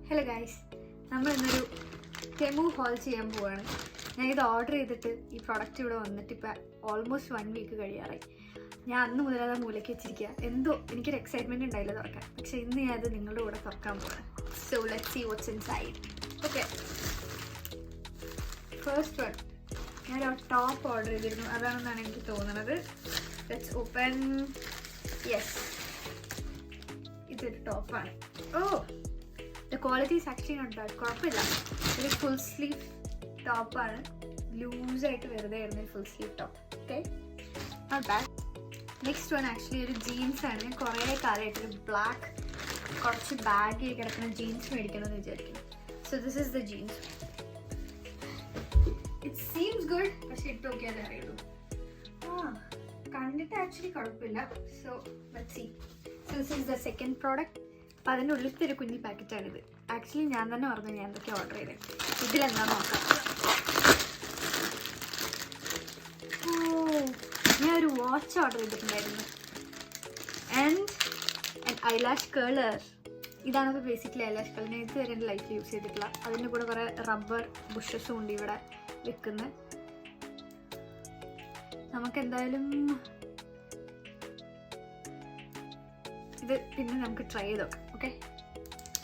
Hello guys, നമ്മൾ ഇന്നൊരു Temu whole ചെയ്യാൻ പോവാണ്. ഞാൻ ഇത് ഓർഡർ ചെയ്തിട്ട് ഈ പ്രോഡക്റ്റ് ഇവിടെ വന്നിട്ട് ഇപ്പോൾ ഓൾമോസ്റ്റ് 1 വീക്ക് കഴിയാറായി. ഞാൻ അന്ന് മുതൽ അത് മൂലയ്ക്ക് വെച്ചിരിക്കുക. എന്തോ എനിക്കൊരു എക്സൈറ്റ്മെൻറ്റ് ഉണ്ടായില്ല തുറക്കാൻ, പക്ഷേ ഇന്ന് ഞാൻ അത് നിങ്ങളുടെ കൂടെ തുറക്കാൻ പോവാണ്. So let's see what's inside. Okay, first one ഞാനൊരു ടോപ്പ് ഓർഡർ ചെയ്തിരുന്നു, അതാണെന്നാണ് എനിക്ക് തോന്നുന്നത്. Let's open. യെസ്, ഇതൊരു ടോപ്പാണ്. ഓ, the quality is actually not bad. കുഴപ്പമില്ല. ഒരു ഫുൾ സ്ലീവ് ടോപ്പാണ്, ലൂസായിട്ട് വെറുതെ ആയിരുന്നു ഒരു full sleeve top. Okay, not bad. Next one actually ഒരു ജീൻസ് ആണ്. ഞാൻ കുറേ കാലമായിട്ടൊരു ബ്ലാക്ക് കുറച്ച് ബാഗിൽ കിടക്കുന്ന ജീൻസ് മേടിക്കണമെന്ന് വിചാരിക്കുന്നു. So this is the jeans. It seems good, പക്ഷെ ഇട്ട് നോക്കിയാലേ അറിയുള്ളൂ. കണ്ടിട്ട് ആക്ച്വലി കുഴപ്പമില്ല. So let's see. So this is the second product. അപ്പം അതിൻ്റെ ഉള്ളിലത്തെ ഒരു കുഞ്ഞി പാക്കറ്റാണിത്. ആക്ച്വലി ഞാൻ തന്നെ പറഞ്ഞു ഞാൻ എന്തൊക്കെ ഓർഡർ ചെയ്തത്. ഇതിലെന്താ നോക്കാം. ഞാൻ ഒരു വാച്ച് ഓർഡർ ചെയ്തിട്ടുണ്ടായിരുന്നു ആൻഡ് ഐലാഷ് കേളർ. ഇതാണ് ഇപ്പോൾ ബേസിക്കലി ഐലാഷ് കേളർ. ഞാൻ ഇതുവരെ എൻ്റെ ലൈഫിൽ യൂസ് ചെയ്തിട്ടില്ല. അതിൻ്റെ കൂടെ കുറേ റബ്ബർ ബുഷസും ഉണ്ട് ഇവിടെ വെക്കുന്നത്. നമുക്കെന്തായാലും ഇത് പിന്നെ നമുക്ക് ട്രൈ ചെയ്ത് നോക്കാം. ഓക്കെ,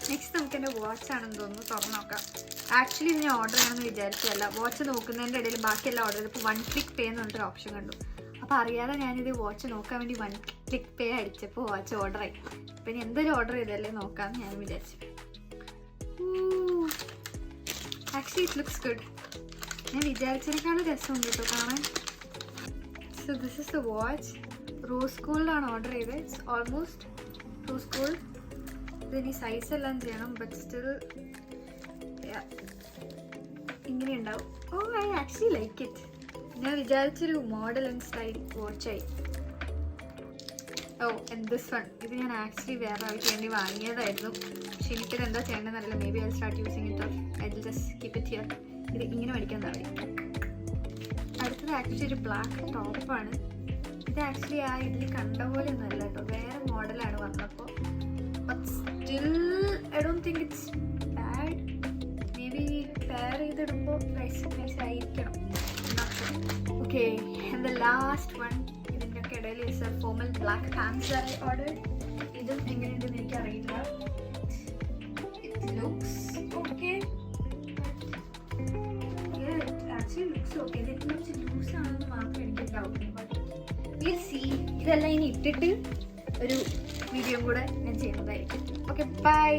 നെക്സ്റ്റ് നമുക്ക് എൻ്റെ വാച്ചാണെന്ന് തോന്നുന്നു, തുറന്ന് നോക്കാം. ആക്ച്വലി ഇത് ഞാൻ ഓർഡർ ചെയ്യണമെന്ന് വിചാരിച്ചതല്ല. വാച്ച് നോക്കുന്നതിൻ്റെ ഇടയിൽ ബാക്കിയെല്ലാം ഓർഡർ ചെയ്തപ്പോൾ 1 ക്ലിക്ക് പേ എന്ന് പറഞ്ഞിട്ടൊരു ഓപ്ഷൻ കണ്ടു. അപ്പോൾ അറിയാതെ ഞാനിത് വാച്ച് നോക്കാൻ വേണ്ടി 1 ക്ലിക്ക് പേ അടിച്ചപ്പോൾ വാച്ച് ഓർഡർ ആയി. അപ്പം ഇനി എന്തെങ്കിലും ഓർഡർ ചെയ്തല്ലേ നോക്കാമെന്ന് ഞാൻ വിചാരിച്ചു. Actually it looks good. ഞാൻ വിചാരിച്ചതിനേക്കാളും രസമുണ്ട് കേട്ടോ കാണാൻ. So this is the watch. Rose ഗോൾഡാണ് ഓർഡർ ചെയ്തത്. It's almost rose gold. ഇതിന് സൈസ് എല്ലാം ചെയ്യണം, ബട്ട് സ്റ്റിൽ ഇങ്ങനെ ഉണ്ടാവും. Oh, I actually like it. ഞാൻ വിചാരിച്ചൊരു മോഡൽ ആൻഡ് സ്റ്റൈൽ വാച്ചായി. ഓ, ആൻഡ് ദിസ് വൺ, ഇത് ഞാൻ ആക്ച്വലി വേറെ ആൾക്ക് വേണ്ടി വാങ്ങിയതായിരുന്നു. പക്ഷെ എനിക്കിത് എന്താ ചെയ്യേണ്ടതെന്നറിയില്ല. Maybe I start using it or I will just keep it here. ഇത് ഇങ്ങനെ മേടിക്കാൻ താഴെ. അടുത്തത് ആക്ച്വലി ഒരു ബ്ലാക്ക് ടോപ്പാണ്. ഇത് ആക്ച്വലി ആ ഇതിൽ കണ്ട പോലെ ഒന്നും അല്ല കേട്ടോ, വേറെ മോഡലാണ് വന്നപ്പോൾ. But still I don't think it's bad. Maybe pair ചെയ്തിടുമ്പോൾ നൈസ് ആയിരിക്കണം. Okay, and the last one. ഇതിൻ്റെ ഒക്കെ ഇടയിൽ is a formal black pants are order. ഇതും എങ്ങനെയുണ്ടെന്ന് എനിക്കറിയില്ല. It looks okay. Actually looks okay. ഇതിന് കുറച്ച് ലൂസ് ആണെന്ന് മാത്രം എനിക്ക് ഡൗട്ട്. But please see. ഇതെല്ലാം ഇനി ഇട്ടിട്ട് ഒരു വീഡിയോ കൂടെ ഞാൻ ചെയ്യുന്നതായിരിക്കും. Okay, by.